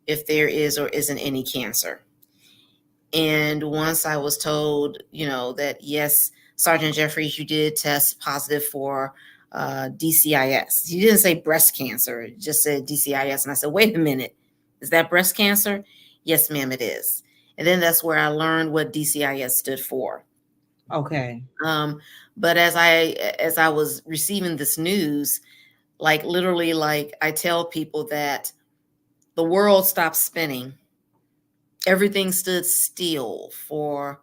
if there is or isn't any cancer. And once I was told, that yes, Sergeant Jeffries, you did test positive for DCIS. He didn't say breast cancer, it just said DCIS. And I said, wait a minute, is that breast cancer? Yes, ma'am, it is. And then that's where I learned what DCIS stood for. Okay. But as I was receiving this news, like literally, like I tell people that the world stopped spinning. Everything stood still for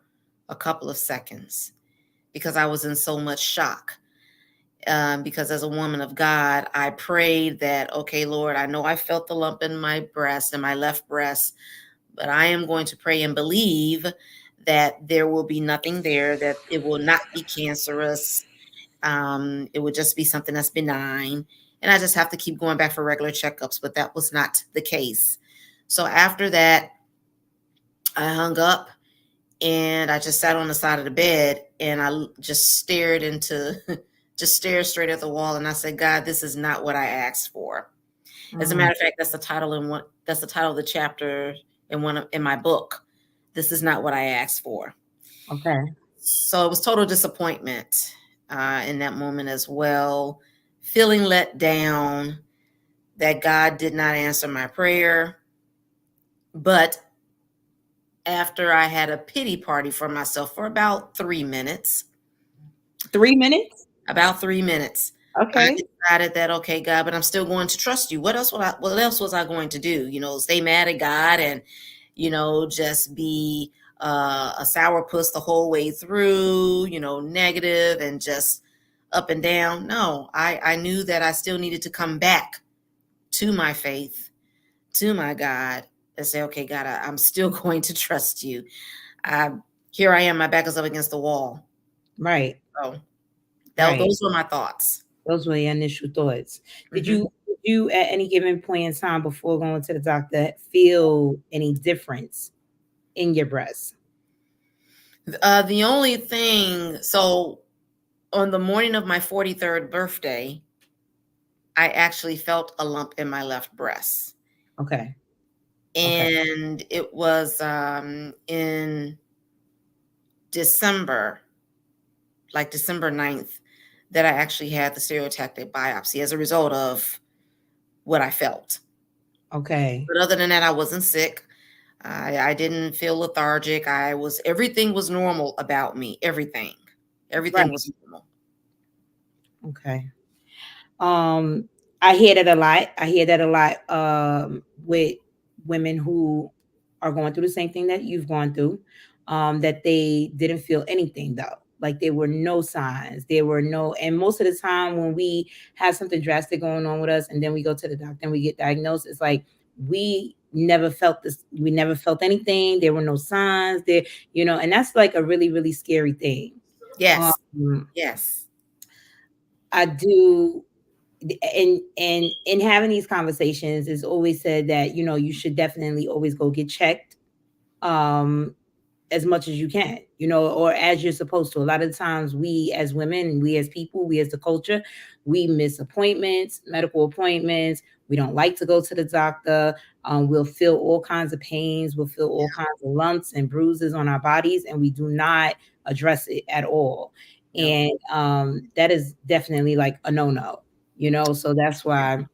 a couple of seconds because I was in so much shock. Because as a woman of God, I prayed that, okay, Lord, I know I felt the lump in my breast, in my left breast, but I am going to pray and believe that there will be nothing there, that it will not be cancerous. It would just be something that's benign. And I just have to keep going back for regular checkups, but that was not the case. So after that, I hung up and I just sat on the side of the bed and I just stared straight at the wall. And I said, God, this is not what I asked for. As a matter of fact, that's the title of the chapter in my book. This is not what I asked for. Okay. So it was total disappointment in that moment as well. Feeling let down that God did not answer my prayer. But after I had a pity party for myself for about 3 minutes. 3 minutes? About 3 minutes. Okay. I decided that, okay, God, but I'm still going to trust you. What else was I going to do? Stay mad at God and, just be a sourpuss the whole way through, negative and just up and down. No, I knew that I still needed to come back to my faith, to my God, and say, okay, God, I'm still going to trust you. Here I am, my back is up against the wall. Right. So Right. those were my thoughts. Those were your initial thoughts. Did you at any given point in time before going to the doctor feel any difference in your breast? The only thing, so on the morning of my 43rd birthday, I actually felt a lump in my left breast. Okay. And it was in December, like December 9th, that I actually had the stereotactic biopsy as a result of what I felt. Okay. But other than that, I wasn't sick. I didn't feel lethargic. Everything was normal about me. Everything Right. was normal. Okay. I hear that a lot. I hear that a lot with women who are going through the same thing that you've gone through, that they didn't feel anything though. Like there were no signs. And most of the time when we have something drastic going on with us and then we go to the doctor and we get diagnosed, it's like we never felt this. We never felt anything. There were no signs there, and that's like a really, really scary thing. Yes. Yes. I do. And in having these conversations, it's always said that you should definitely always go get checked as much as you can, or as you're supposed to. A lot of times we as women, we as people, we as the culture, we miss appointments, medical appointments. We don't like to go to the doctor. We'll feel all kinds of pains, we'll feel all kinds of lumps and bruises on our bodies, and we do not address it at all. And that is definitely like a no-no. So that's why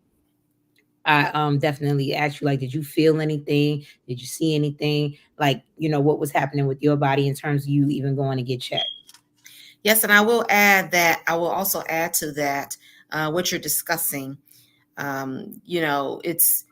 I definitely asked you, like, did you feel anything? Did you see anything? Like, what was happening with your body in terms of you even going to get checked? Yes, and I will also add to that what you're discussing. It's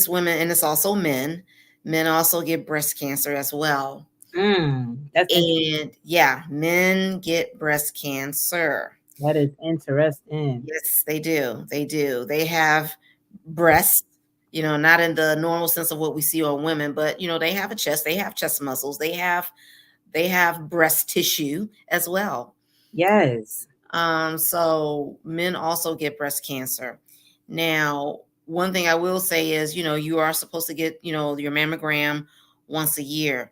women and it's also men. Men also get breast cancer as well. That's And yeah, men get breast cancer. That is interesting. Yes, they do. They do. They have breasts, not in the normal sense of what we see on women, but they have a chest, they have chest muscles, they have breast tissue as well. Yes. So men also get breast cancer. Now, one thing I will say is, you are supposed to get, your mammogram once a year.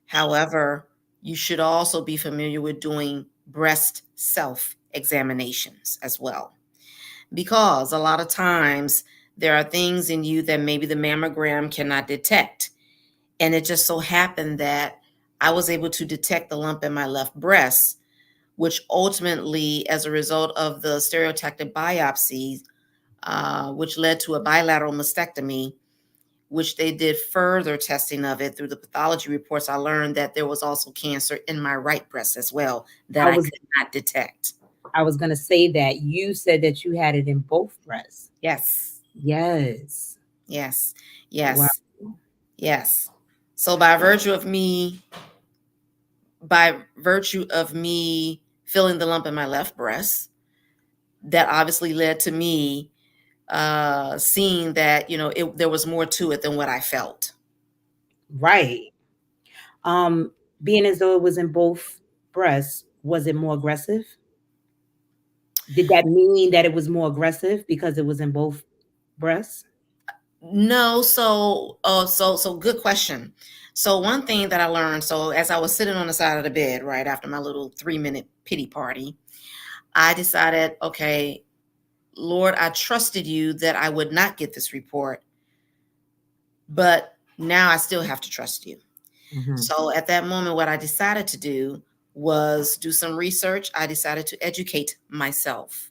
However, you should also be familiar with doing breast self examinations as well. Because a lot of times There are things in you that maybe the mammogram cannot detect. And it just so happened that I was able to detect the lump in my left breast, which ultimately, as a result of the stereotactic biopsy, which led to a bilateral mastectomy, which they did further testing of it through the pathology reports, I learned that there was also cancer in my right breast as well that I could not detect. I was going to say that you said that you had it in both breasts. Yes. Yes. Yes. Yes. Wow. Yes. So by virtue of me feeling the lump in my left breast, that obviously led to me seeing that, there was more to it than what I felt. Right. Being as though it was in both breasts, was it more aggressive? Did that mean that it was more aggressive because it was in both breasts? No, so good question. So one thing that I learned, so as I was sitting on the side of the bed, right after my little 3-minute pity party, I decided, okay, Lord, I trusted you that I would not get this report, but now I still have to trust you. Mm-hmm. So at that moment, what I decided to do was do some research. I decided to educate myself.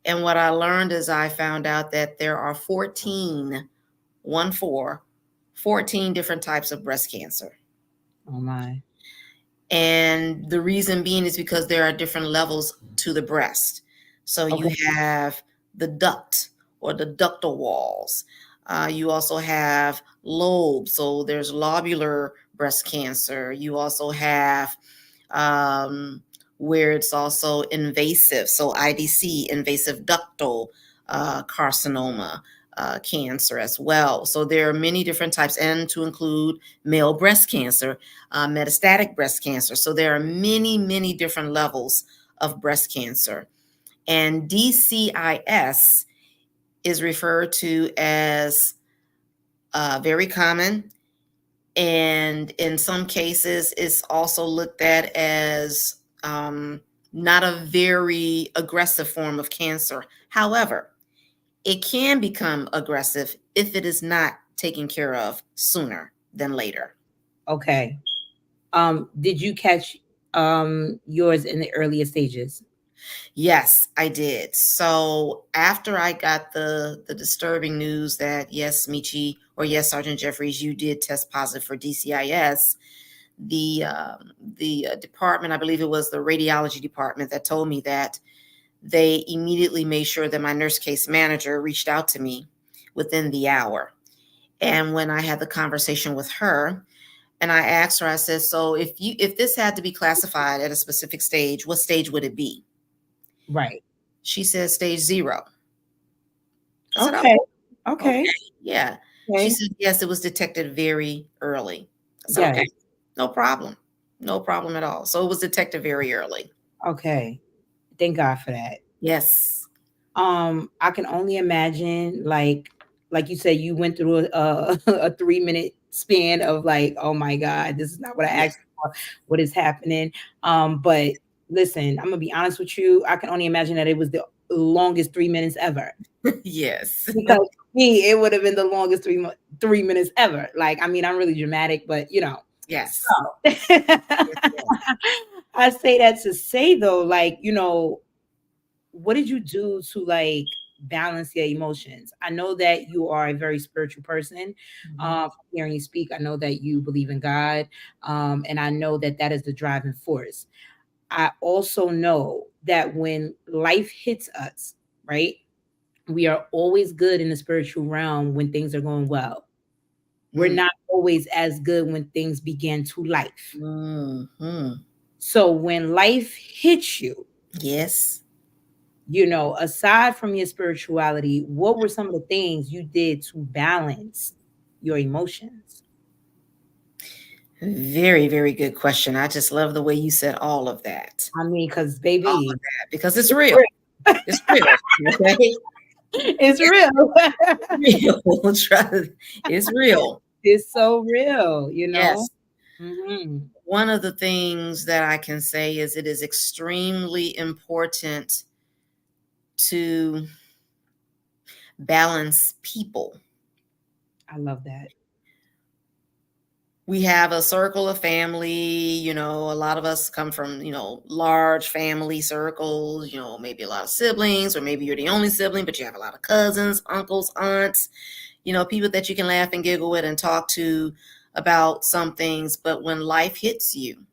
And what I learned is I found out that there are 14 different types of breast cancer. Oh my. And the reason being is because there are different levels to the breast. So you have the duct or the ductal walls. You also have lobes. So there's lobular breast cancer. You also have where it's also invasive. So IDC, invasive ductal carcinoma. Cancer as well. So there are many different types, and to include male breast cancer, metastatic breast cancer. So there are many, many different levels of breast cancer. And DCIS is referred to as very common. And in some cases, it's also looked at as not a very aggressive form of cancer. However, it can become aggressive if it is not taken care of sooner than later. Okay. Did you catch yours in the earliest stages? Yes, I did. So after I got the disturbing news that yes, Michi, or yes, Sergeant Jeffries, you did test positive for DCIS, the department, I believe it was the radiology department, that told me that they immediately made sure that my nurse case manager reached out to me within the hour. And when I had the conversation with her, and I asked her, I said, so if this had to be classified at a specific stage, what stage would it be? Right. She said stage 0. I said, Okay. oh, Okay. yeah. She Okay. said, yes, it was detected very early. I said, Yes. okay, no problem. No problem at all. So it was detected very early. Okay. Thank God for that. Yes. I can only imagine, like you said, you went through a 3-minute span of like, oh my God, this is not what I Yeah. asked for. What is happening? But listen, I'm gonna be honest with you. I can only imagine that it was the longest 3 minutes ever. Yes. Because for me, it would have been the longest 3 minutes ever. Like, I mean, I'm really dramatic, but Yes. so I say that to say though, like, what did you do to like balance your emotions? I know that you are a very spiritual person. From hearing you speak, I know that you believe in God, and I know that that is the driving force. I also know that when life hits us, right, we are always good in the spiritual realm when things are going well. We're not always as good when things begin to life. So when life hits you, Yes. Aside from your spirituality, what were some of the things you did to balance your emotions? Very, very good question. I just love the way you said all of that. I mean, because All baby, of that, because it's real. It's real. Okay. it's real. Real. It's real. It's so real. Yes. Mhm. One of the things that I can say is it is extremely important to balance people. I love that. We have a circle of family, a lot of us come from, large family circles, maybe a lot of siblings, or maybe you're the only sibling, but you have a lot of cousins, uncles, aunts, people that you can laugh and giggle with and talk to about some things. But when life hits you,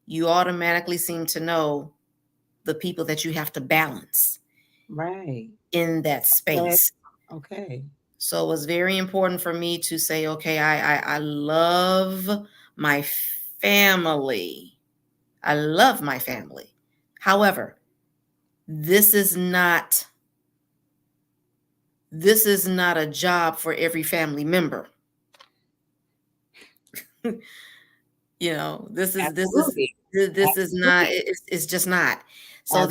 you automatically seem to know the people that you have to balance Right. in that space. Okay. So it was very important for me to say, okay, I love my family. I love my family. However, this is not a job for every family member. This is not, it's just not. So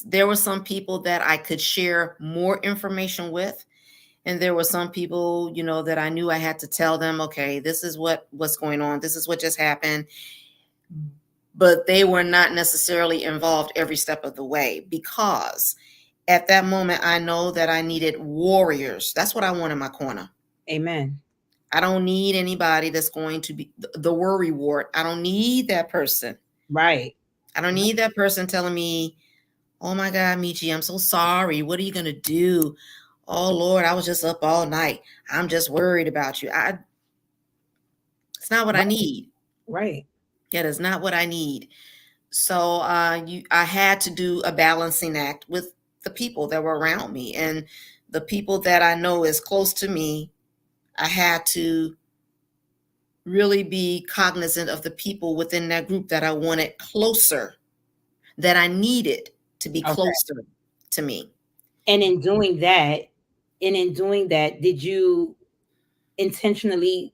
there were some people that I could share more information with. And there were some people, that I knew I had to tell them, okay, this is what's going on. This is what just happened. But they were not necessarily involved every step of the way, because at that moment, I know that I needed warriors. That's what I want in my corner. Amen. I don't need anybody that's going to be the worry ward. I don't need that person. Right. I don't need that person telling me, oh my God, Michi, I'm so sorry. What are you going to do? Oh Lord, I was just up all night. I'm just worried about you. It's not what I need. Right. That is not what I need. So I had to do a balancing act with the people that were around me, and the people that I know is close to me. I had to really be cognizant of the people within that group that I wanted closer, that I needed to be closer to me. And in doing that, did you intentionally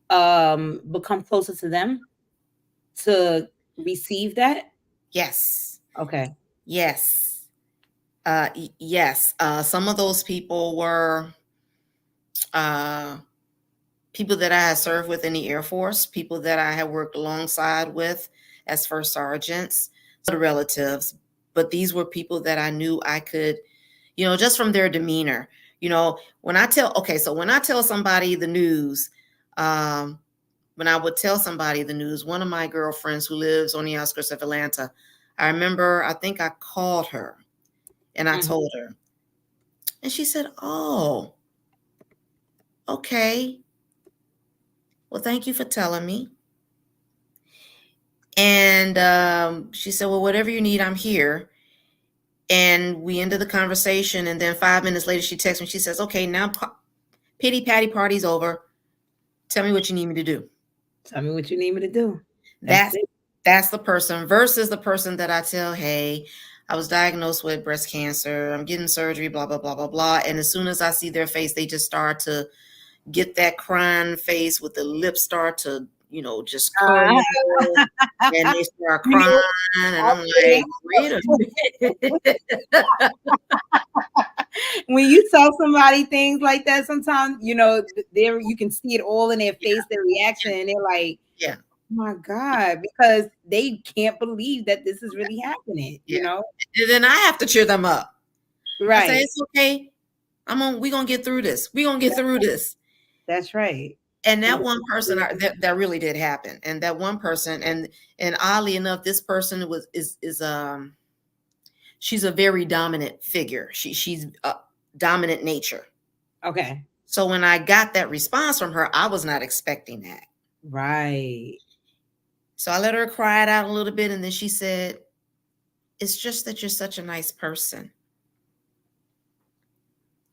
become closer to them to receive that? Yes. Okay. Yes. Yes. Some of those people were people that I had served with in the Air Force, people that I had worked alongside with as first sergeants, the relatives. But these were people that I knew I could, just from their demeanor. When I tell somebody the news, when I would tell somebody the news, one of my girlfriends who lives on the outskirts of Atlanta, I think I called her and I told her. And she said, oh, okay. Well, thank you for telling me. And she said, well, whatever you need, I'm here. And we ended the conversation. And then 5 minutes later, she texts me. She says, okay, now pity patty party's over. Tell me what you need me to do. Tell me what you need me to do. That's the person versus the person that I tell, hey, I was diagnosed with breast cancer. I'm getting surgery, blah, blah, blah, blah, blah. And as soon as I see their face, they just start to get that crying face with the lips start to, just curl. And they start crying. And I'm like, wait a minute. When you tell somebody things like that, sometimes, there you can see it all in their face, their reaction, and they're like, yeah. Oh my God, because they can't believe that this is really happening, And then I have to cheer them up. Right. I say, it's okay. We're going to get through this. We're going to get through this. That's right. And that one person, that really did happen. And that one person, and oddly enough, this person she's a very dominant figure. She's a dominant nature. Okay. So when I got that response from her, I was not expecting that. Right. So I let her cry it out a little bit. And then she said, it's just that you're such a nice person.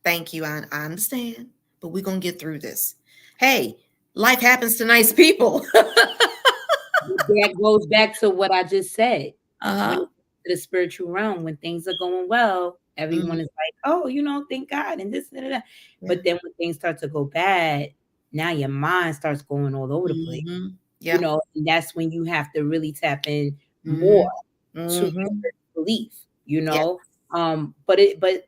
Thank you. I understand, but we're going to get through this. Hey, life happens to nice people. That goes back to what I just said. Uh-huh. The spiritual realm, when things are going well, everyone is like, oh, thank God, and this and that. Yeah. But then when things start to go bad, now your mind starts going all over the place. Yeah. And that's when you have to really tap in more to belief, Yeah. But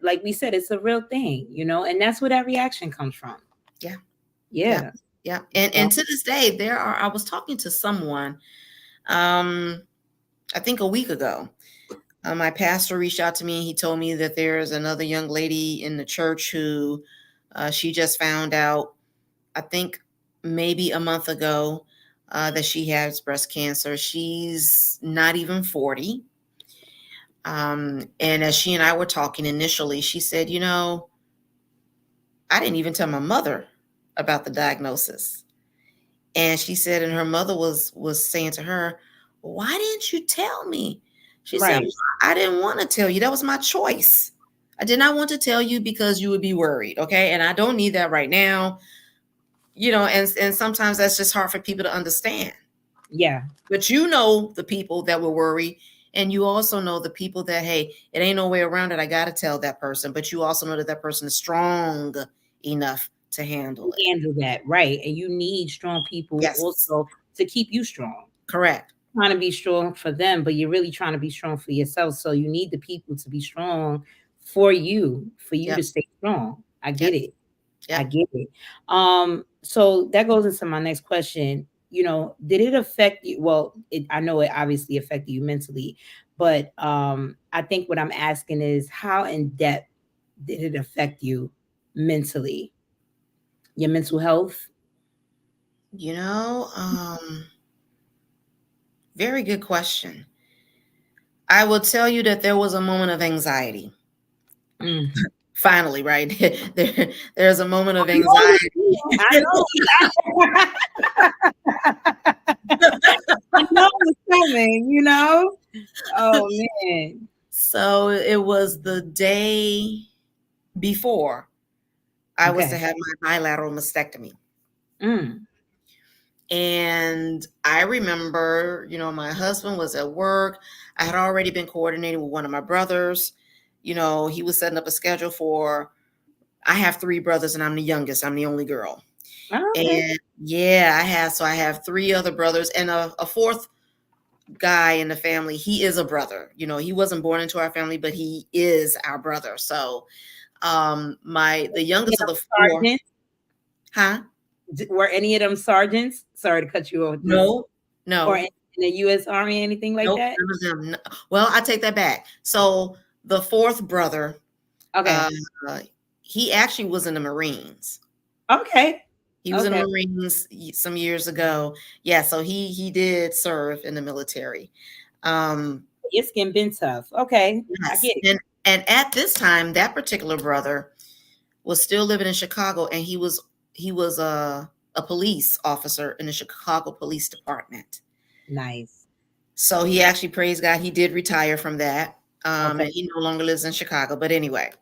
like we said, it's a real thing, and that's where that reaction comes from. Yeah. Yeah. Yeah. And to this day, I was talking to someone, I think a week ago. My pastor reached out to me. He told me that there's another young lady in the church who she just found out, I think maybe a month ago, that she has breast cancer. She's not even 40. And as she and I were talking initially, she said, I didn't even tell my mother about the diagnosis. And she said, and her mother was saying to her, why didn't you tell me? She said, Right. I didn't want to tell you. That was my choice. I did not want to tell you because you would be worried. Okay. And I don't need that right now. And sometimes that's just hard for people to understand. Yeah. But the people that will worry. And you also know the people that, hey, it ain't no way around it. I got to tell that person. But you also know that that person is strong enough to handle it. Handle that. Right. And you need strong people Yes. also to keep you strong. Correct. Trying to be strong for them, but you're really trying to be strong for yourself. So you need the people to be strong for you Yep. to stay strong. I get it. Yep. I get it. So that goes into my next question. Did it affect you? Well, I know it obviously affected you mentally, but I think what I'm asking is how in depth did it affect you mentally? Your mental health? Very good question. I will tell you that there was a moment of anxiety. Finally, right? There's a moment of anxiety. I know. I know it's coming, Oh man. So it was the day before I was to have my bilateral mastectomy. And I remember, my husband was at work. I had already been coordinating with one of my brothers. He was setting up a schedule I have 3 brothers and I'm the youngest. I'm the only girl. Okay. And yeah, I have 3 other brothers and a 4th guy in the family. He is a brother. He wasn't born into our family, but he is our brother. So the youngest of the 4. Sergeants? Huh? Were any of them sergeants? Sorry to cut you off. No. Or in the U.S. Army, anything like Nope, that? none of them. No. Well, I take that back. So the 4th brother, he actually was in the Marines. Okay. He was in the Marines some years ago. Yeah, so he did serve in the military. Your skin been tough. Okay. Yes. I get it. And at this time, that particular brother was still living in Chicago, and he was a police officer in the Chicago Police Department. Nice. So he actually, praise God, he did retire from that. And he no longer lives in Chicago. But anyway,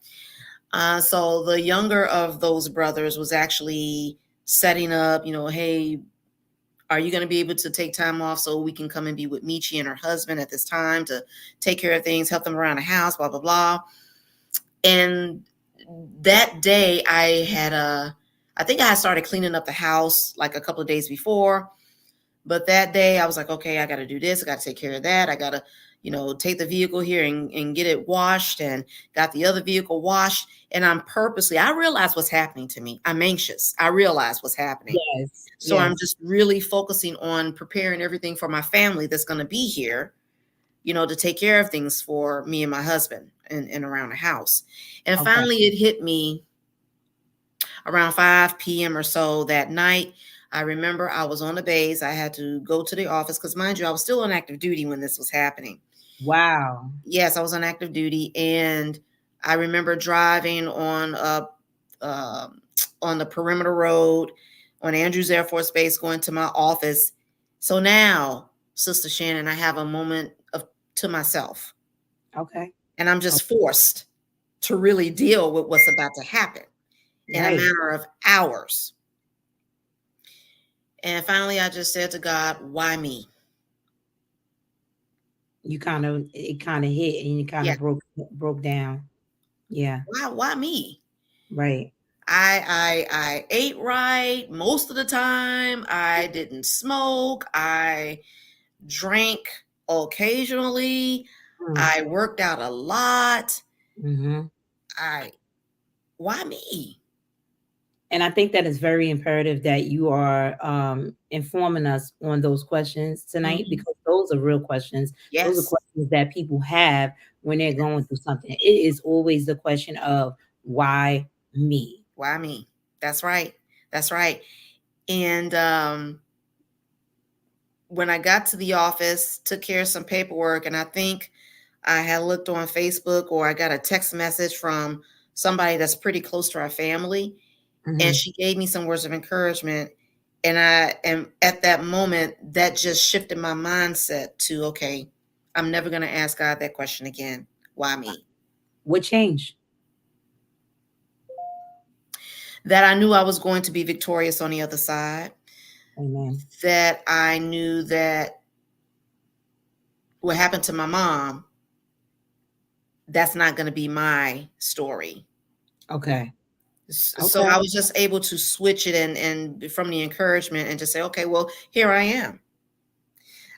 so the younger of those brothers was actually setting up, hey, are you going to be able to take time off so we can come and be with Michi and her husband at this time to take care of things, help them around the house, blah, blah, blah. And that day I think I had started cleaning up the house like a couple of days before. But that day I was like, okay, I got to do this. I got to take care of that. I got to, take the vehicle here and get it washed, and got the other vehicle washed. And I realized what's happening to me. I'm anxious. I realize what's happening. Yes. So I'm just really focusing on preparing everything for my family that's going to be here, to take care of things for me and my husband and around the house. And finally it hit me around 5 p.m. or so that night. I remember I was on the base. I had to go to the office because, mind you, I was still on active duty when this was happening. Wow. Yes, I was on active duty. And I remember driving on the perimeter road on Andrews Air Force Base going to my office. So now, Sister Shannon, I have a moment to myself. Okay. And I'm just forced to really deal with what's about to happen in a matter of hours. And finally, I just said to God, why me? It kind of hit and you kind of broke down. Yeah. Why me? Right. I ate right most of the time. I didn't smoke. I drank occasionally. I worked out a lot. Why me? And I think that is very imperative that you are informing us on those questions tonight, because those are real questions. Those are Yes. questions that people have when they're going through something. It is always the question of why me? Why me? That's right. That's right. And when I got to the office, took care of some paperwork, and I think I had looked on Facebook or I got a text message from somebody that's pretty close to our family, and Mhm. she gave me some words of encouragement. And I am at that moment that just shifted my mindset to, okay, I'm never going to ask God that question again. Why me? What changed? That I knew I was going to be victorious on the other side. Amen. That I knew that what happened to my mom, that's not going to be my story. Okay. So Okay. I was just able to switch it and from the encouragement and just say, okay, well, here I am.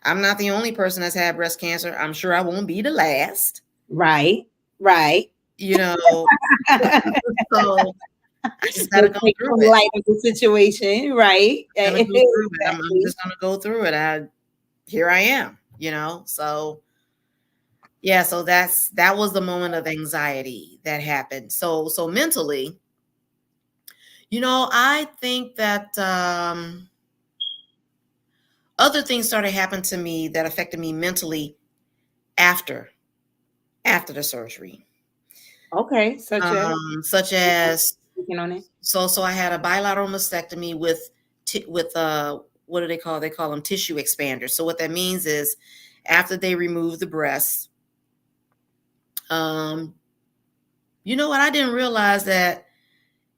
I'm not the only person that's had breast cancer. I'm sure I won't be the last, Right. Right. you know. So I just got to Let's go take through some it. light of the situation, right? Gonna go through it. I'm Exactly. just gonna go through it. Here I am, you know. So yeah, so that was the moment of anxiety that happened. So mentally, I think that other things started happening to me that affected me mentally after the surgery. Okay, Such as speaking on it. so I had a bilateral mastectomy with what do they call? They call them tissue expanders. So what that means is after they remove the breast, um, you know what? I didn't realize that.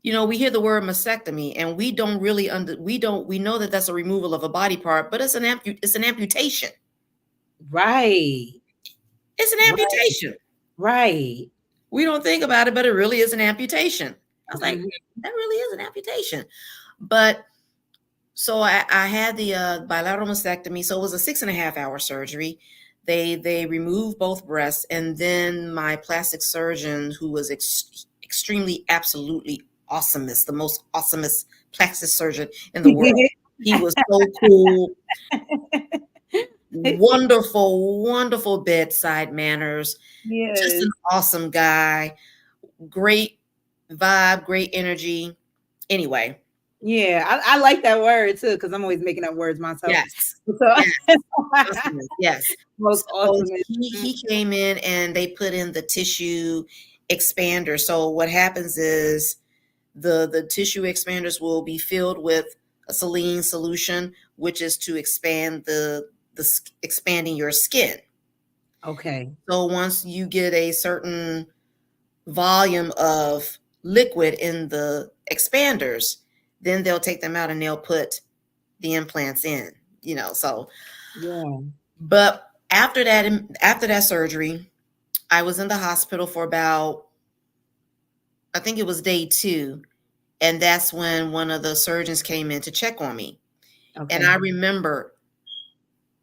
We hear the word mastectomy, and we don't really we know that that's a removal of a body part, but it's an amputation. Right. It's an Right. amputation. Right. We don't think about it, but it really is an amputation. I was like, Mhm. that really is an amputation. But so I had the bilateral mastectomy. So it was a 6.5 hour surgery. They removed both breasts, and then my plastic surgeon, who was extremely, absolutely awesomest, the most awesomest plastic surgeon in the world. He was so cool, wonderful, wonderful bedside manners, just Yes. an awesome guy, great vibe, great energy. Anyway, Yeah, I like that word too because I'm always making up words myself. yes, So yes, awesome, yes. most So awesome. he came in and they put in the tissue expander. So what happens is the tissue expanders will be filled with a saline solution, which is to expand expanding your skin. Okay. So once you get a certain volume of liquid in the expanders, then they'll take them out and they'll put the implants in, so. Yeah. But after that surgery, I was in the hospital for about, I think it was day 2, and that's when one of the surgeons came in to check on me. And I Okay. remember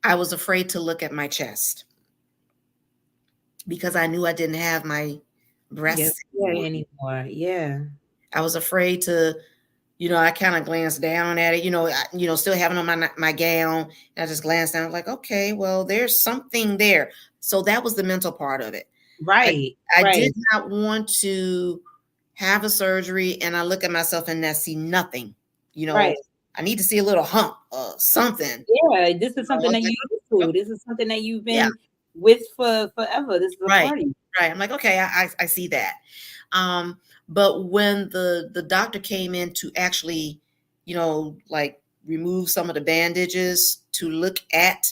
I was afraid to look at my chest because I knew I didn't have my Yeah. breasts Yeah. anymore. Anymore. Yeah. I was afraid to, I kind of glanced down at it, still having on my gown. And I just glanced down, like, okay, well, there's something there. So that was the mental part of it. I, Right. I Right. did not want to have a surgery and I look at myself and I see nothing. You know, Right. I need to see a little hump or something. Yeah. This is I something was that like, you used to. This is something that you've yeah, been with for forever. This is a right, party. right. I'm like, okay, I see that. Um, but when the doctor came in to actually, like remove some of the bandages to look at,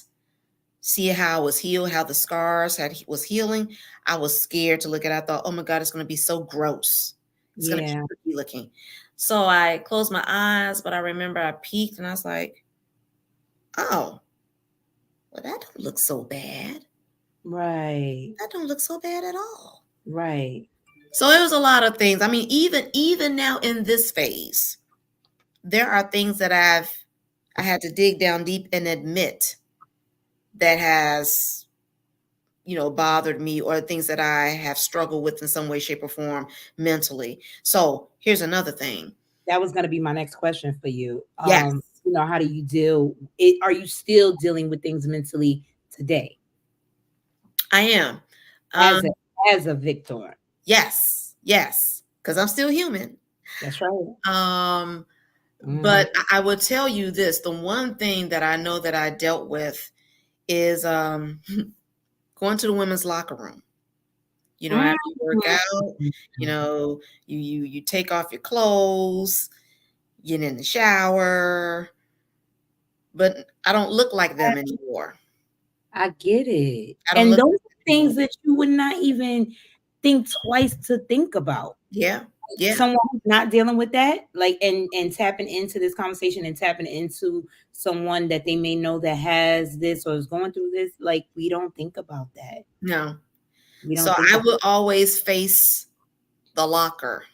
see how it was healed, how the scars was healing, I was scared to look at it. I thought, oh my God, it's going to be so gross. It's going to be Yeah. creepy looking. So I closed my eyes, but I remember I peeked and I was like, oh, well, that don't look so bad. Right. That don't look so bad at all. Right. So it was a lot of things. I mean, even now in this phase, there are things that I had to dig down deep and admit that has, bothered me, or things that I have struggled with in some way, shape, or form mentally. So here's another thing. That was going to be my next question for you. Yes. How do you deal it? Are you still dealing with things mentally today I am. as a victor. Yes, yes, because I'm still human. That's right. Um, Mhm. but I will tell you this: the one thing that I know that I dealt with is going to the women's locker room. After you work out, Mhm. you take off your clothes, get in the shower, but I don't look like them anymore. I get it. I don't And look those like are them anymore. things that you would not even think twice to think about. Yeah, yeah, Someone who's not dealing with that, like, and tapping into this conversation and tapping into someone that they may know that has this or is going through this, like, we don't think about that. no. We So don't think I about will always face the locker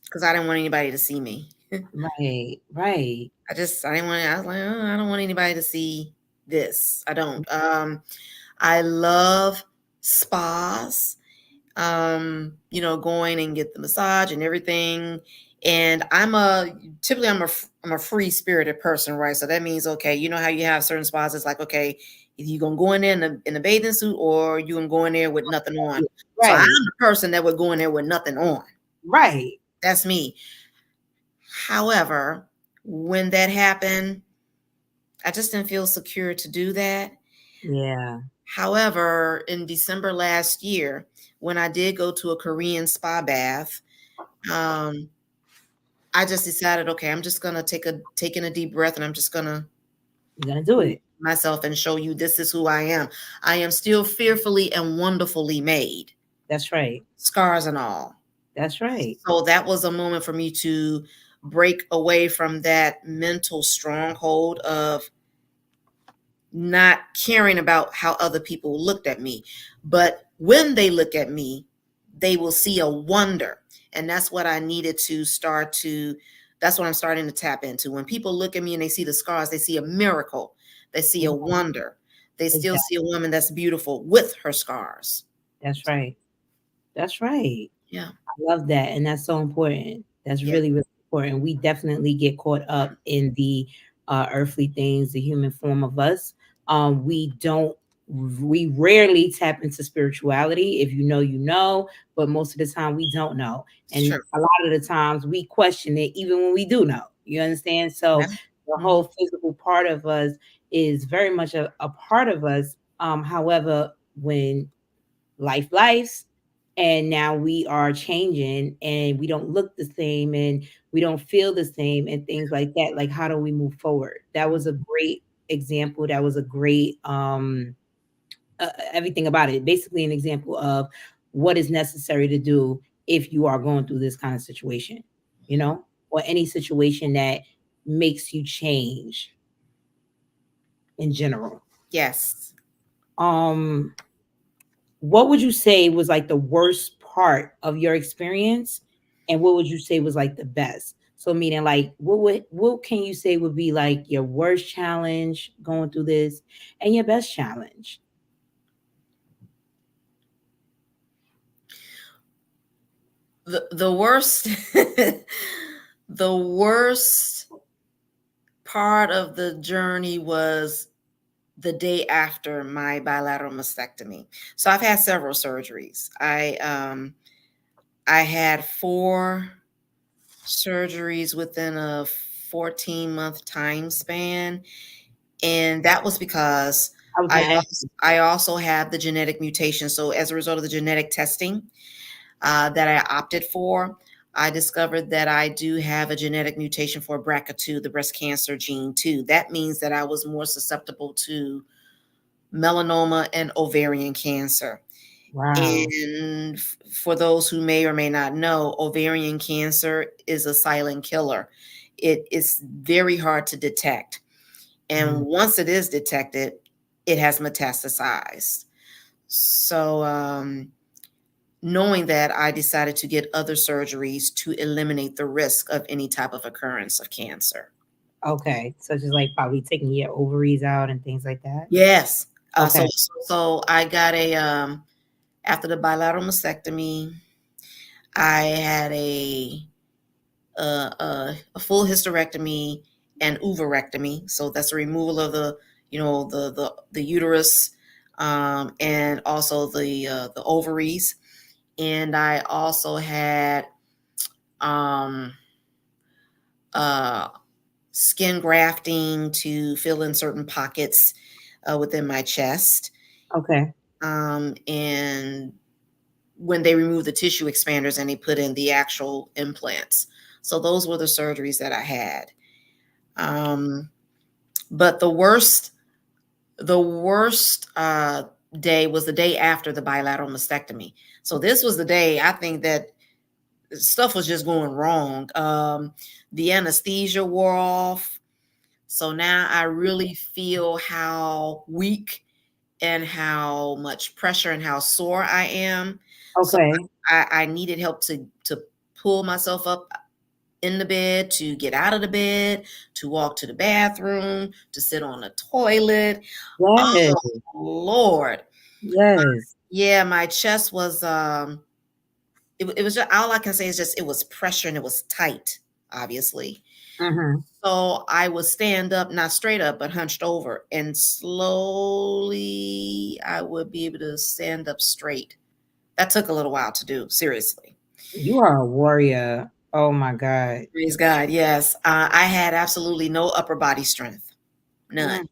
because I didn't want anybody to see me. right, right. I didn't want. I was like, oh, I don't want anybody to see this. I don't. I love spas. Going and get the massage and everything. And I'm a free spirited person, right? So that means, okay, you know how you have certain spas. It's like, okay, if you're gonna go in there in a bathing suit or you gonna go in there with nothing on. So I'm Right, the person that would go in there with nothing on. right. That's me. However, when that happened, I just didn't feel secure to do that. Yeah. However, in December last year, when I did go to a Korean spa bath, um, I just decided, okay, I'm just gonna take in a deep breath, and I'm just gonna You're gonna do be it. myself and show you this is who I am. I am still fearfully and wonderfully made, That's right. scars and all. That's right. So that was a moment for me to break away from that mental stronghold of not caring about how other people looked at me. But when they look at me, they will see a wonder. And that's what I needed to that's what I'm starting to tap into. When people look at me and they see the scars, they see a miracle, they see a Mhm. wonder. They still Exactly. see a woman that's beautiful with her scars. That's right. That's right. Yeah. I love that, and that's so important. That's Yeah. really, really important. We definitely get caught up in the earthly things, the human form of us. We don't. We rarely tap into spirituality. If you know, you know, but most of the time we don't know, It's and true. a lot of the times we question it, even when we do know. You understand? Yeah. So the Mhm. whole physical part of us is very much a part of us. However, when lives and now we are changing and we don't look the same and we don't feel the same and things like that, like, how do we move forward? That was a great example. That was a great everything about it, basically an example of what is necessary to do if you are going through this kind of situation, or any situation that makes you change in general. Yes. um What would you say was like the worst part of your experience? And what would you say was like the best? So meaning, like, what can you say would be like your worst challenge going through this and your best challenge? The worst the worst part of the journey was the day after my bilateral mastectomy. So I've had several surgeries. I had 4 surgeries within a 14-month time span, and that was because I was gonna ask you. I also have the genetic mutation. So as a result of the genetic testing that I opted for, I discovered that I do have a genetic mutation for BRCA2, the breast cancer gene 2. That means that I was more susceptible to melanoma and ovarian cancer. Wow. And for those who may or may not know, ovarian cancer is a silent killer. It is very hard to detect. And Mm, once it is detected, it has metastasized. So, knowing that, I decided to get other surgeries to eliminate the risk of any type of occurrence of cancer. okay. So just like probably taking your ovaries out and things like that. Yes. Okay. So I got after the bilateral mastectomy, I had a full hysterectomy and oophorectomy. So that's the removal of the the uterus, and also the ovaries. And I also had uh, skin grafting to fill in certain pockets within my chest. Okay. And when they removed the tissue expanders and they put in the actual implants. So those were the surgeries that I had. But the worst day was the day after the bilateral mastectomy. So this was the day I think that stuff was just going wrong. The anesthesia wore off. So now I really feel how weak and how much pressure and how sore I am. So Okay. I needed help to pull myself up in the bed, to get out of the bed, to walk to the bathroom, to sit on the toilet. Yes. Oh Lord. Yes. Yeah, my chest was it was just, all I can say is just it was pressure and it was tight, obviously. Mm-hmm. So I would stand up, not straight up, but hunched over, and slowly I would be able to stand up straight. That took a little while to do, seriously. You are a warrior. Oh my God. Praise God. Yes. I had absolutely no upper body strength. None.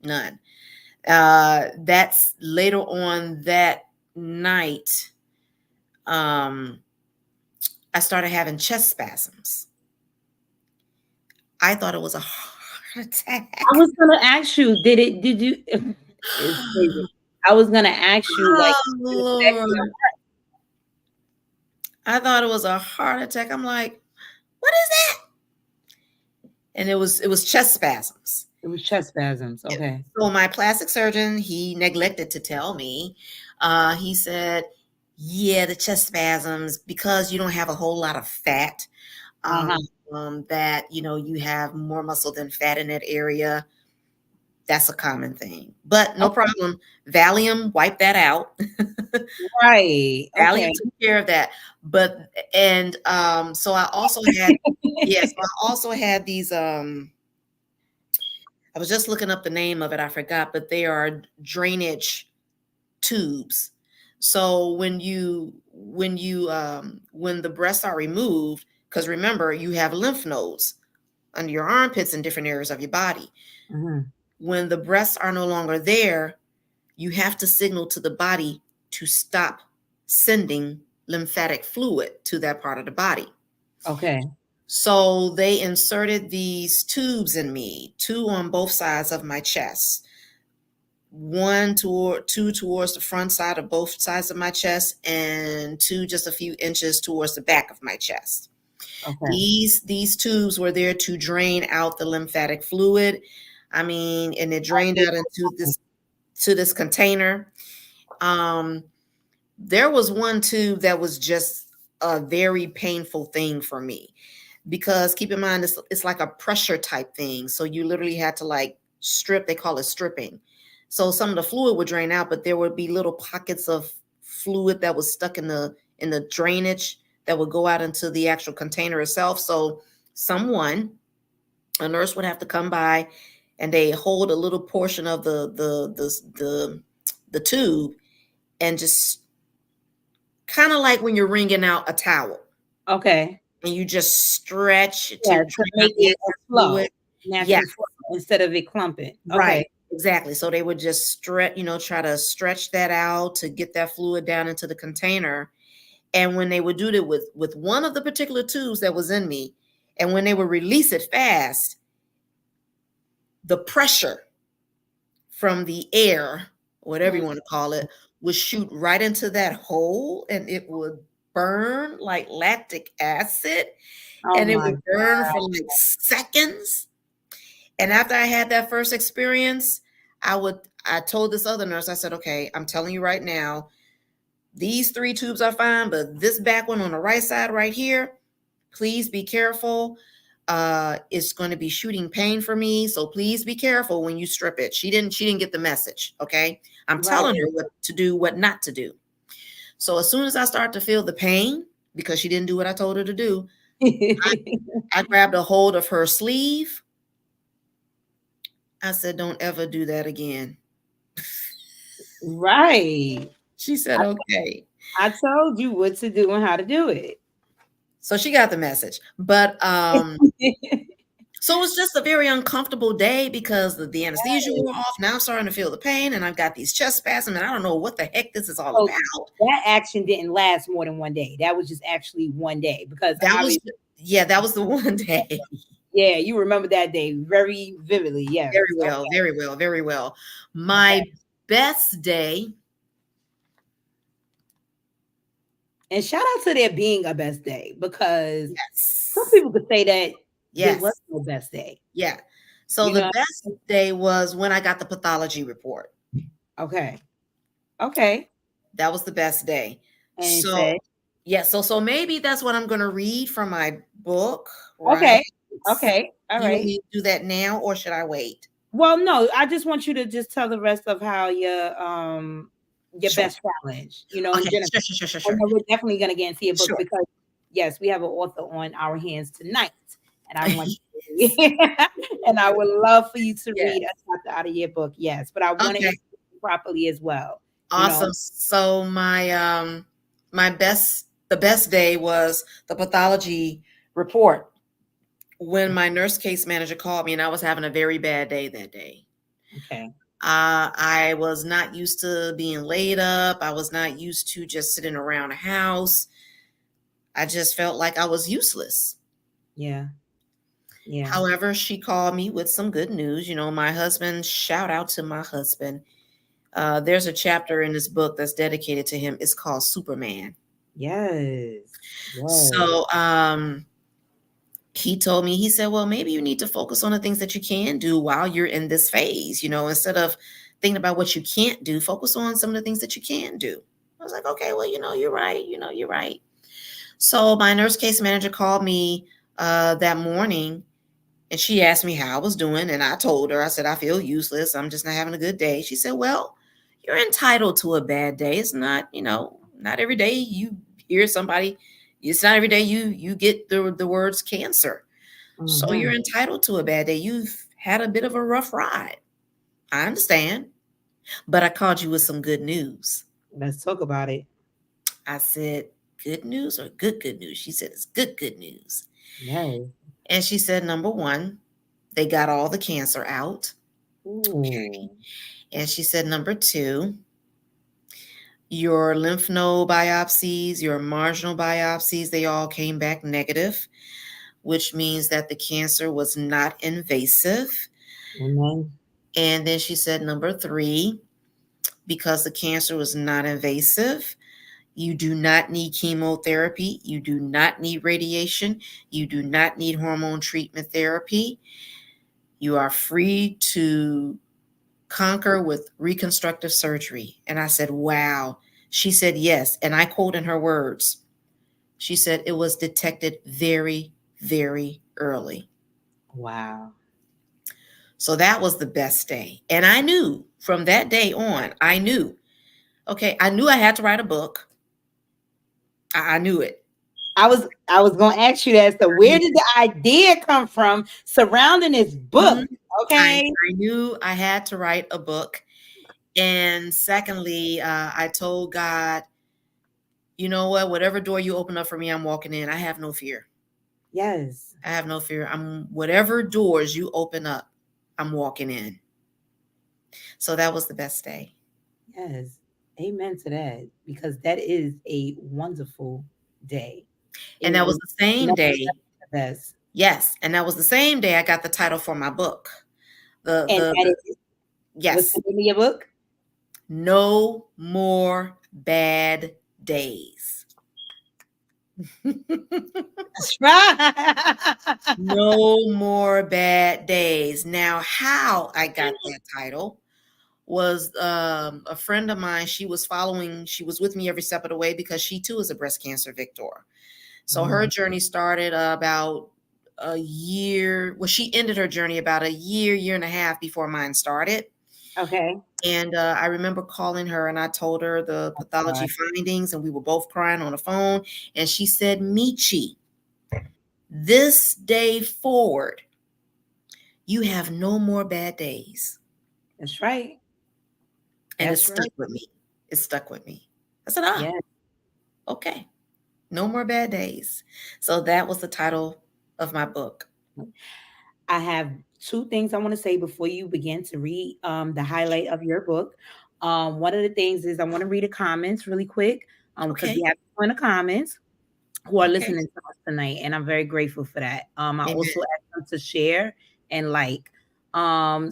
None. That's later on that night. I started having chest spasms. I thought it was a heart attack. I was gonna ask you, did you it's crazy. I was gonna ask you, like, Oh, Lord. I thought it was a heart attack. I'm like, what is that? And it was chest spasms. it was chest spasms. Okay. So my plastic surgeon, he neglected to tell me. He said, yeah, the chest spasms, because you don't have a whole lot of fat, Uh-huh. that, you have more muscle than fat in that area. That's a common thing, but no Okay. problem. Valium wiped that out. Right. Valium Okay. took care of that. But, and so I also had, yes, I also had these, I was just looking up the name of it, I forgot, but they are drainage tubes. So when the breasts are removed, because remember, you have lymph nodes under your armpits in different areas of your body. Mhm. When the breasts are no longer there, you have to signal to the body to stop sending lymphatic fluid to that part of the body. Okay. So they inserted these tubes in me, two on both sides of my chest, two towards the front side of both sides of my chest, and two just a few inches towards the back of my chest. Okay. These tubes were there to drain out the lymphatic fluid. I mean, and it drained out into this container. There was one tube that was just a very painful thing for me, because keep in mind, it's like a pressure type thing. So you literally had to like strip, they call it stripping. So some of the fluid would drain out, but there would be little pockets of fluid that was stuck in the drainage that would go out into the actual container itself. So a nurse would have to come by, and they hold a little portion of the tube, and just kind of like when you're wringing out a towel, Okay. and you just stretch to Yeah, to drain out make the it a excess flow, fluid. natural Yes, flow instead of it clumping. right, Okay. exactly. So they would just try to stretch that out to get that fluid down into the container. And when they would do that with one of the particular tubes that was in me, and when they would release it fast, the pressure from the air, whatever you Mm. want to call it, would shoot right into that hole, and it would burn like lactic acid, Oh and it my would burn for like seconds. And after I had that first experience, I told this other nurse, I said, okay, I'm telling you right now, these three tubes are fine, but this back one on the right side right here, please be careful. It's going to be shooting pain for me, so please be careful when you strip it. She didn't get the message. Okay, I'm Right. telling her what to do, what not to do. So as soon as I start to feel the pain, because she didn't do what I told her to do, I grabbed a hold of her sleeve, I said, don't ever do that again. Right. She said, okay. I told you what to do and how to do it. So she got the message. But so it was just a very uncomfortable day because the anesthesia wore off. Now I'm starting to feel the pain and I've got these chest spasms and I don't know what the heck this is all So about. that action didn't last more than one day. That was just actually one day because That was obviously, that was the one day. yeah, you remember that day very vividly. Yeah. Very well, very well, very well. My best day. And shout out to there being a best day because Yes. some people could say that there Yes. was no best day. Yeah. So You the know? best day was when I got the pathology report. Okay. Okay. That was the best day. And it So said, yeah, so maybe that's what I'm going to read from my book, okay. right? Okay. All You want right. me to do that now or should I wait? Well, no, I just want you to just tell the rest of how your Sure. best challenge, you know, in Okay, general. sure. And then we're definitely gonna get into your book Sure. because yes, we have an author on our hands tonight. And I want you and I would love for you to read a chapter out of your book. Yes, but I want to properly as well. Awesome. You know? So my the best day was the pathology report. When my nurse case manager called me and I was having a very bad day that day. Okay. I was not used to being laid up. I was not used to just sitting around a house. I just felt like I was useless. Yeah. Yeah. However, she called me with some good news. You know, my husband, shout out to my husband. There's a chapter in this book that's dedicated to him. It's called Superman. Yes. So he told me, he said, well, maybe you need to focus on the things that you can do while you're in this phase. You know, instead of thinking about what you can't do, focus on some of the things that you can do. I was like, okay, well, you're right. You're right. So my nurse case manager called me that morning and she asked me how I was doing. And I told her, I said, I feel useless. I'm just not having a good day. She said, well, you're entitled to a bad day. It's not, not every day you hear somebody. It's not every day you get the words cancer. So you're entitled to a bad day. You've had a bit of a rough ride. I understand. But I called you with some good news. Let's talk about it. I said, good news or good news? She said, it's good news. No. And she said, number one, they got all the cancer out. Okay. And she said, number two, your lymph node biopsies, your marginal biopsies, they all came back negative, which means that the cancer was not invasive. Amen. And then she said, number three, because the cancer was not invasive, you do not need chemotherapy. You do not need radiation. You do not need hormone treatment therapy. You are free to conquer with reconstructive surgery. And I said, wow. She said, yes. And I quote in her words. She said, it was detected very, very early. Wow. So that was the best day. And I knew from that day on, I knew I had to write a book. I knew it. I was going to ask you that. So where did the idea come from surrounding this book? Okay. I knew I had to write a book. And secondly, I told God, you know what, whatever door you open up for me, I'm walking in. I have no fear. Yes. I have no fear. Whatever doors you open up, I'm walking in. So that was the best day. Yes. Amen to that, because that is a wonderful day. And that was the same day. Yes. Yes. And that was the same day I got the title for my book. Yes. What's the name of your book? No More Bad Days. That's right. No More Bad Days. Now, how I got that title was a friend of mine. She was with me every step of the way because she too is a breast cancer victor. So her journey started about a year. Well, she ended her journey about a year and a half before mine started. Okay. And I remember calling her and I told her the pathology findings and we were both crying on the phone. And she said, Michi, this day forward, you have no more bad days. That's right. And it That's stuck right. with me. It stuck with me. I said, Yeah. okay, no more bad days. So that was the title of my book. I have two things I want to say before you begin to read the highlight of your book. One of the things is I want to read the comments really quick because we Okay. have people in the comments who are Okay. listening to us tonight, and I'm very grateful for that. I Amen. also ask them to share and like.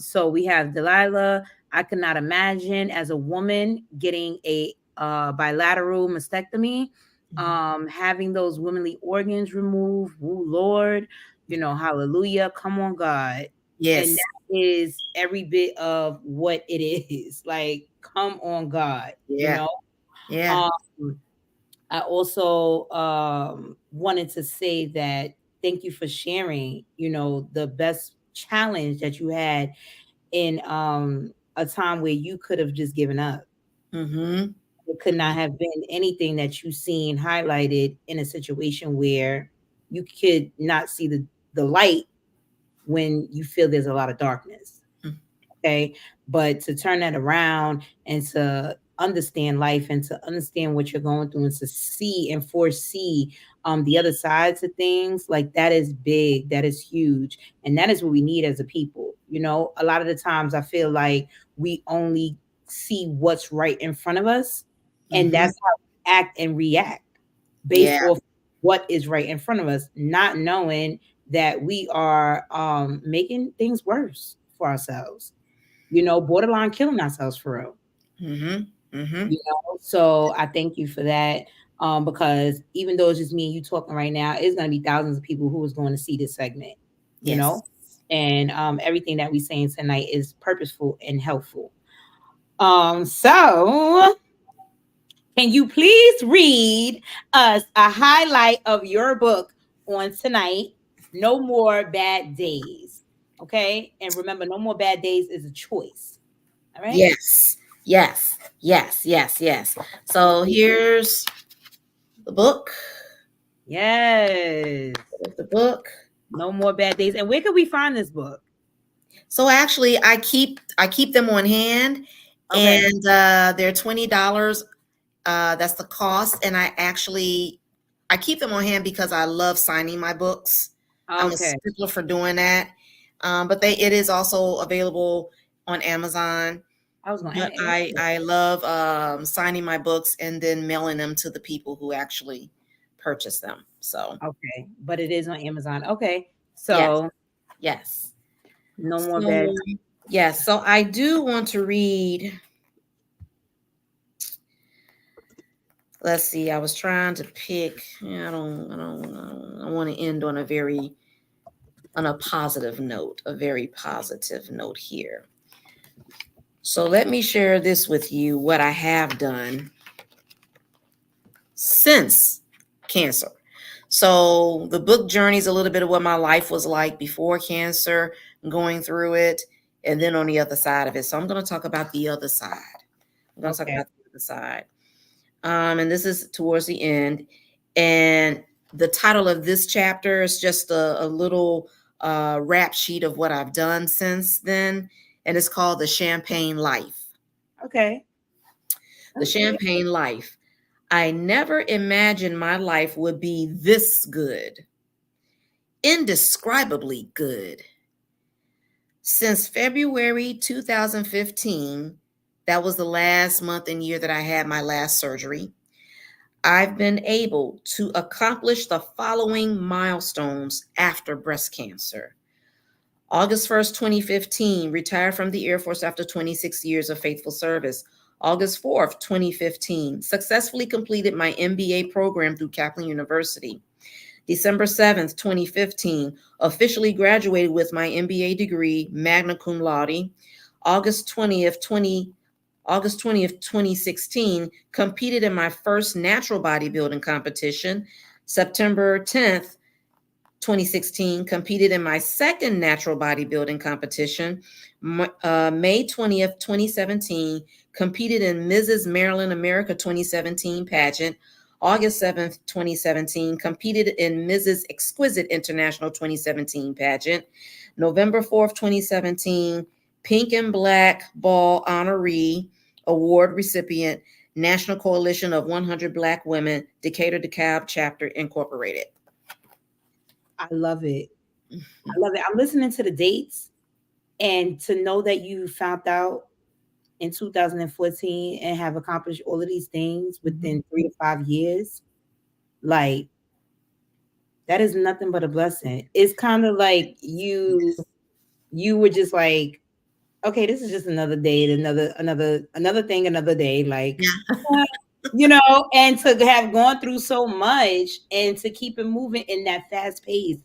So we have Delilah. I could not imagine as a woman getting a bilateral mastectomy, having those womanly organs removed. Woo, Lord, hallelujah. Come on, God. And Yes. that is every bit of what it is. Like, come on, God, Yeah. Yeah. Um, I also wanted to say that thank you for sharing, the best challenge that you had in a time where you could have just given up. Mm-hmm. It could not have been anything that you seen highlighted in a situation where you could not see the light when you feel there's a lot of darkness. Okay. But to turn that around and to understand life and to understand what you're going through and to see and foresee the other sides of things, like that is big, that is huge. And that is what we need as a people. A lot of the times I feel like we only see what's right in front of us, and Mm-hmm. that's how we act and react based Yeah. off what is right in front of us, not knowing that we are making things worse for ourselves, borderline killing ourselves for real. Mm-hmm. Mm-hmm. So I thank you for that. Because even though it's just me and you talking right now, it's going to be thousands of people who is going to see this segment, you Yes. know, and everything that we saying tonight is purposeful and helpful. So can you please read us a highlight of your book on tonight? No More Bad Days. Okay. And remember, no more bad days is a choice. All right. Yes. Yes. Yes. Yes. Yes. So here's the book. Yes. The book. No More Bad Days. And where can we find this book? So actually, I keep them on hand, Okay. and they're $20. That's the cost, and I keep them on hand because I love signing my books. I'm a Okay. stickler for doing that. But it is also available on Amazon. I was going But to ask I you. I love signing my books and then mailing them to the people who actually purchase them. So Okay. But it is on Amazon. Okay. yes, So yes. no more bad. So yes, so I do want to read. Let's see. I was trying to pick. I want to end on a positive note, a very positive note here. So let me share this with you. What I have done since cancer. So the book journey is a little bit of what my life was like before cancer, going through it, and then on the other side of it. So I'm going to talk about the other side. I'm going to talk Okay. about the other side. And this is towards the end. And the title of this chapter is just a little rap sheet of what I've done since then. And it's called The Champagne Life. Okay. The Okay. Champagne Life. I never imagined my life would be this good, indescribably good. Since February 2015, that was the last month and year that I had my last surgery, I've been able to accomplish the following milestones after breast cancer. August 1st, 2015, retired from the Air Force after 26 years of faithful service. August 4th, 2015, successfully completed my MBA program through Kaplan University. December 7th, 2015, officially graduated with my MBA degree, magna cum laude. August 20th, 2016, competed in my first natural bodybuilding competition. September 10th, 2016, competed in my second natural bodybuilding competition. May 20th, 2017, competed in Mrs. Maryland America 2017 pageant. August 7th, 2017, competed in Mrs. Exquisite International 2017 pageant. November 4th, 2017, Pink and Black Ball honoree, award recipient, National Coalition of 100 Black Women, Decatur DeKalb Chapter Incorporated. I love it. I love it. I'm listening to the dates, and to know that you found out in 2014 and have accomplished all of these things within 3 to 5 years, like, that is nothing but a blessing. It's kind of like you were just like, okay, this is just another day, another thing, another day, like, and to have gone through so much and to keep it moving in that fast pace,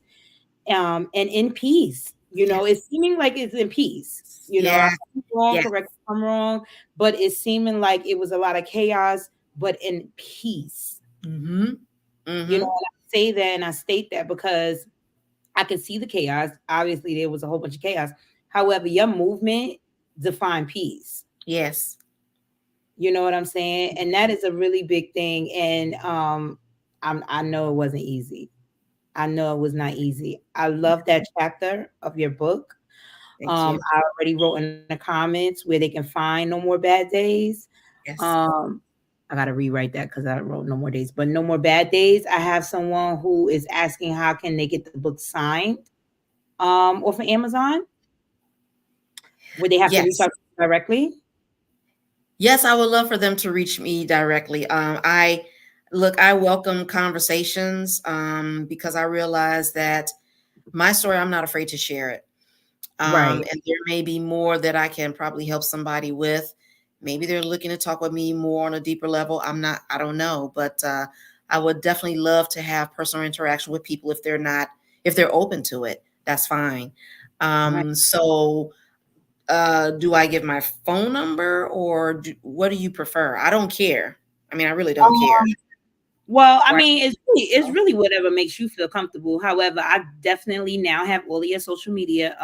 and in peace. It's seeming like it's in peace. Yeah. I'm wrong, correct if I'm wrong, but it's seeming like it was a lot of chaos, but in peace. Mm-hmm. Mm-hmm. And I say that and I state that because I can see the chaos. Obviously, there was a whole bunch of chaos. However, your movement defined peace. Yes. You know what I'm saying? And that is a really big thing. And I know it wasn't easy. I know it was not easy. I love that chapter of your book. I already wrote in the comments where they can find No More Bad Days. Yes. I got to rewrite that because I wrote No More Days, but No More Bad Days. I have someone who is asking how can they get the book signed off of Amazon? Would they have to reach out directly? Yes, I would love for them to reach me directly. I welcome conversations because I realize that my story, I'm not afraid to share it. Right. And there may be more that I can probably help somebody with. Maybe they're looking to talk with me more on a deeper level. I don't know, but I would definitely love to have personal interaction with people if they're open to it. That's fine. Right. So do I give my phone number or what do you prefer? I don't care. I mean, I really don't care. Well, I mean, it's really whatever makes you feel comfortable. However, I definitely now have all of your social media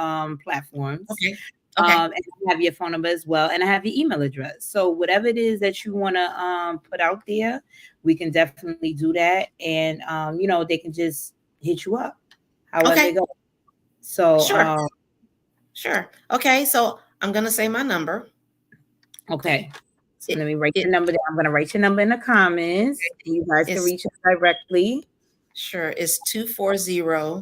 platforms. Okay. And I have your phone number as well, and I have your email address. So whatever it is that you want to put out there, we can definitely do that. And they can just hit you up. However they go. So sure. Okay, so I'm gonna say my number. Okay. So let me write your number down. I'm gonna write your number in the comments. You guys can reach us directly. Sure. It's 240-210-4489.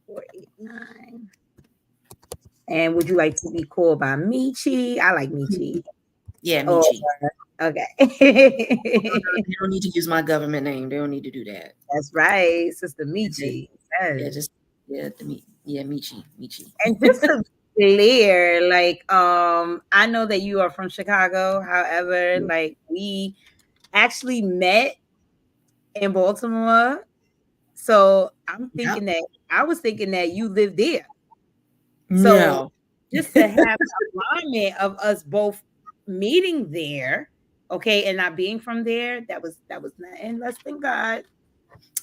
489. And would you like to be called by Michi? I like Michi. Yeah, Michi. Okay. They don't need to use my government name. They don't need to do that. That's right, Sister Michi. Yes. Michi. And just to be clear, like, I know that you are from Chicago. However, like, we actually met in Baltimore. So I'm thinking that I was thinking that you lived there. So just to have the alignment of us both meeting there, okay, and not being from there, that was nothing less than God.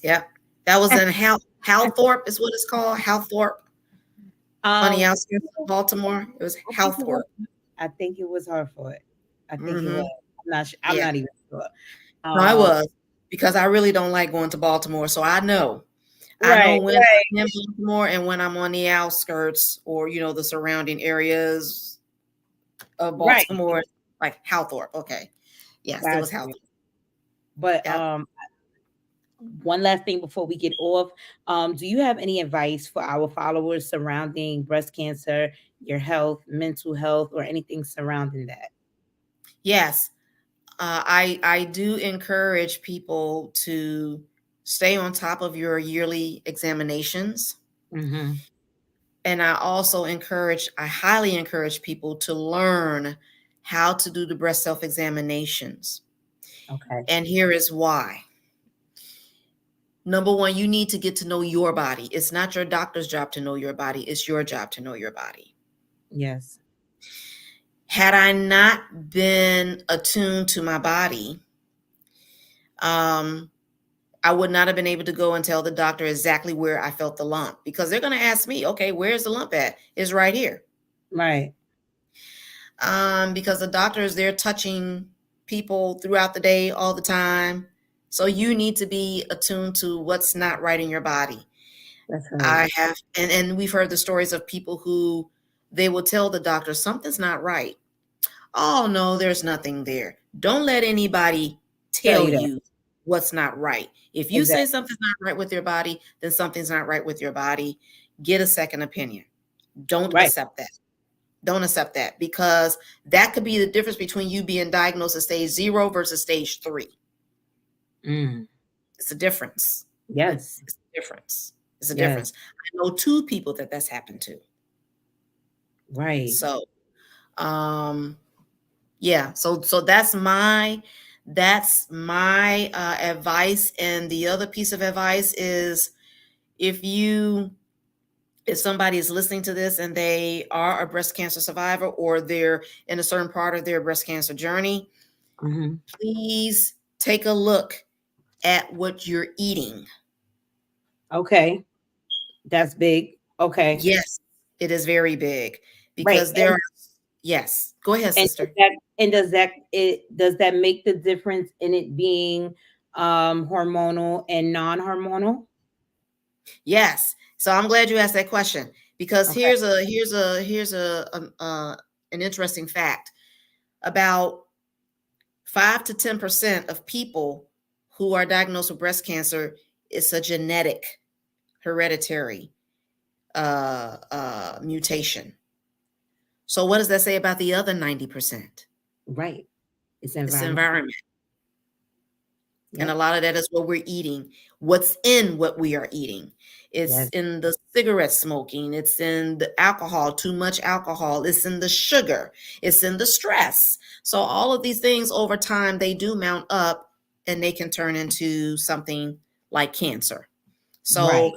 Yeah, that was in Halthorpe is what it's called. Halthorpe, on the outskirts of Baltimore. It was Halthorpe. I think it was Hartford. I think it was. I'm not sure. I'm not even sure. No, I was, because I really don't like going to Baltimore, so I know. I know when I'm in Baltimore and when I'm on the outskirts or the surrounding areas of Baltimore, like Halthorpe. Okay, yes, it was Halthorpe. But one last thing before we get off, do you have any advice for our followers surrounding breast cancer, your health, mental health, or anything surrounding that? Yes, I do encourage people to stay on top of your yearly examinations. Mm-hmm. And I highly encourage people to learn how to do the breast self-examinations. Okay. And here is why. Number one, you need to get to know your body. It's not your doctor's job to know your body. It's your job to know your body. Yes. Had I not been attuned to my body, I would not have been able to go and tell the doctor exactly where I felt the lump, because they're going to ask me, okay, where's the lump at? It's right here. Right. because the doctors, they're touching people throughout the day all the time. So you need to be attuned to what's not right in your body. That's right. I have, and we've heard the stories of people who they will tell the doctor something's not right. Oh no, there's nothing there. Don't let anybody Tell tell you that. you what's not right. If you say Exactly. something's not right with your body, then something's not right with your body. Get a second opinion. Don't Right. accept that. Don't accept that, because that could be the difference between you being diagnosed at stage 0 versus stage 3. Mm. It's a difference. Yes. It's a difference. It's a Yes. difference. I know 2 people that's happened to. Right. So, um, yeah. So that's my advice. And the other piece of advice is, if you if somebody is listening to this and they are a breast cancer survivor, or they're in a certain part of their breast cancer journey, Mhm. please take a look at what you're eating. Okay. That's big. Okay. Yes, it is very big, Right. because there are, yes, go ahead, And does sister. that does that make the difference in it being hormonal and non-hormonal? Yes. So I'm glad you asked that question, because Okay. here's an interesting fact. About 5 to 10% of people who are diagnosed with breast cancer, it's a genetic, hereditary mutation. So what does that say about the other 90%? Right. It's It's the environment. environment. And a Yep. lot of that is what we're eating. What's in what we are eating? It's Yes. in the cigarette smoking. It's in the alcohol, too much alcohol. It's in the sugar. It's in the stress. So all of these things over time, they do mount up, and they can turn into something like cancer. Right. So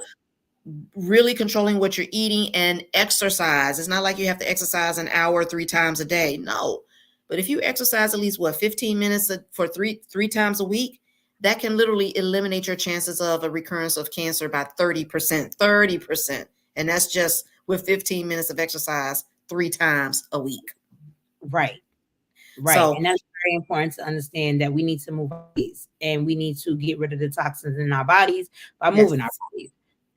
really controlling what you're eating, and exercise. It's not like you have to exercise an hour 3 times a day. No. But if you exercise at least 15 minutes for three times a week, that can literally eliminate your chances of a recurrence of cancer by 30%. 30%. And that's just with 15 minutes of exercise 3 times a week. Right. Right. So And that's very important to understand that we need to move our bodies and we need to get rid of the toxins in our bodies by moving our yes, bodies, yes,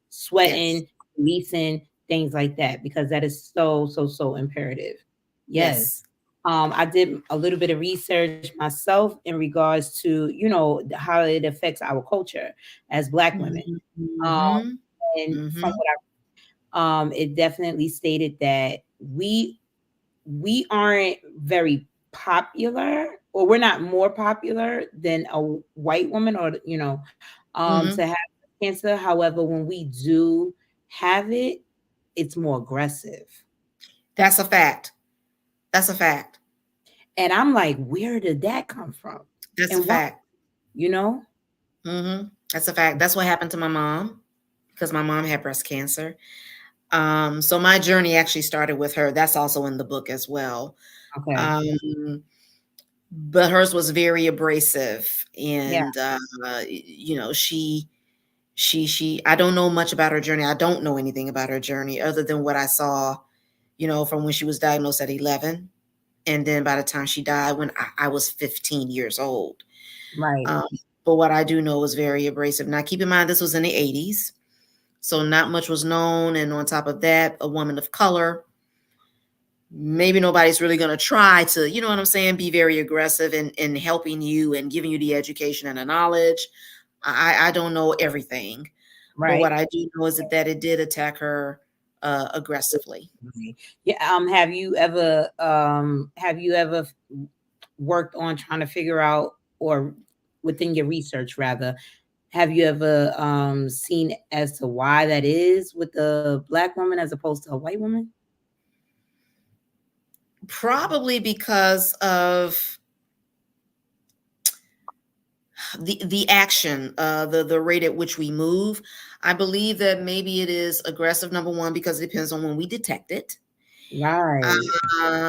sweating, releasing, things like that, because that is so, so, so imperative. Yes. yes. I did a little bit of research myself in regards to, how it affects our culture as Black women. Um, Mm-hmm. and from Mm-hmm. what it definitely stated that we aren't very popular, or we're not more popular than a white woman, or Mm-hmm. to have cancer. However, when we do have it, it's more aggressive. That's a fact. That's a fact. And I'm like, where did that come from? That's a And why, fact. you know? That's a fact. That's what happened to my mom, because my mom had breast cancer. So my journey actually started with her. That's also in the book as well. Okay. Um, but hers was very abrasive, Yeah. and she. I don't know much about her journey. I don't know anything about her journey other than what I saw, from when she was diagnosed at 11, and then by the time she died, when I was 15 years old. Right. Um, but what I do know was very abrasive. Now, keep in mind, this was in the 80s. So not much was known. And on top of that, a woman of color, maybe nobody's really going to try to, you know what I'm saying, be very aggressive in helping you and giving you the education and the knowledge. I don't know everything. But what Right. I do know is that it did attack her aggressively. Right. Yeah. Have you ever worked on trying to figure out, or within your research rather, have you ever seen as to why that is with the Black woman as opposed to a white woman? Probably because of the action, the rate at which we move. I believe that maybe it is aggressive, number one, because it depends on when we detect it. Right.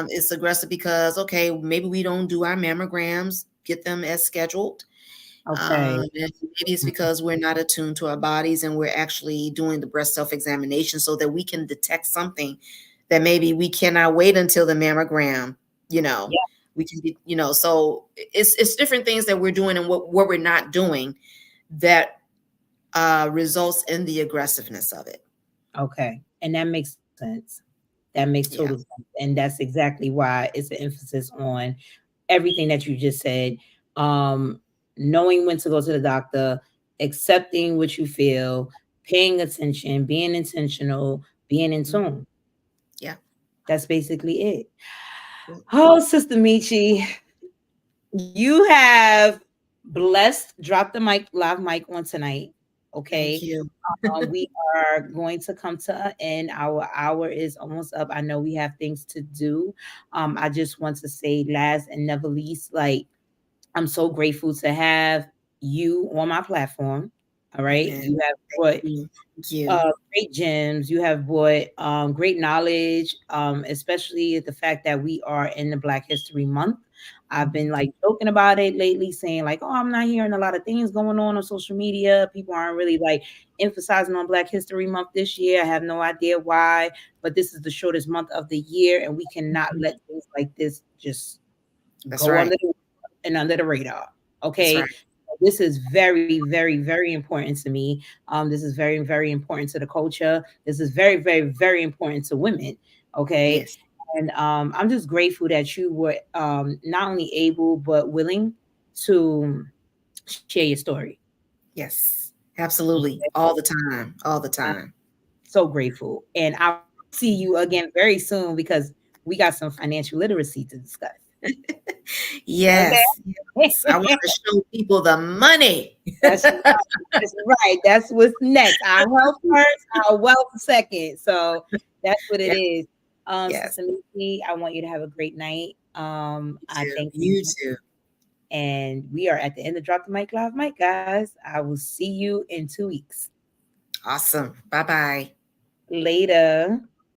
It's aggressive because, okay, maybe we don't do our mammograms, get them as scheduled. Okay. And maybe it's because we're not attuned to our bodies, and we're actually doing the breast self-examination so that we can detect something that maybe we cannot wait until the mammogram you know, Yeah. we can be, you know, so it's different things that we're doing and what we're not doing that results in the aggressiveness of it. Okay. And that makes sense. That makes Yeah. total sense. And that's exactly why it's an emphasis on everything that you just said. Um, Knowing when to go to the doctor, accepting what you feel, paying attention, being intentional, being in Mhm. tune. Yeah. That's basically it. Yeah. Oh, Sister Michi, you have blessed Drop the Mic live mic on tonight. Thank Okay. you. We are going to come to an end. Our hour is almost up. I know we have things to do. I just want to say, last and never least, like, I'm so grateful to have you on my platform. All right. Amen. You have Thank brought you. Thank you. great gems. You have brought great knowledge, especially the fact that we are in the Black History Month. I've been like joking about it lately, saying like, "Oh, I'm not hearing a lot of things going on social media. People aren't really like emphasizing on Black History Month this year. I have no idea why, but this is the shortest month of the year, and we cannot Mhm. let things like this just That's go right. under the radar." That's Okay. right. This is very, very, very important to me. This is very, very important to the culture. This is very, very, very important to women. Okay. Yes. And I'm just grateful that you were not only able but willing to share your story. Yes. Absolutely. Okay? All the time. All the I'm time. so grateful. And I'll see you again very soon because we got some financial literacy to discuss. Yes. Okay. Yes. I want to show people the money. That's right. That's right. That's what's next. Our health first, our wealth second. So that's what it Yeah. is. Yes. Sister Missy, I want you to have a great night. You I too. thank You you. too. And we are at the end of Drop the Mic Live Mic, guys. I will see you in 2 weeks. Awesome. Bye bye. Later.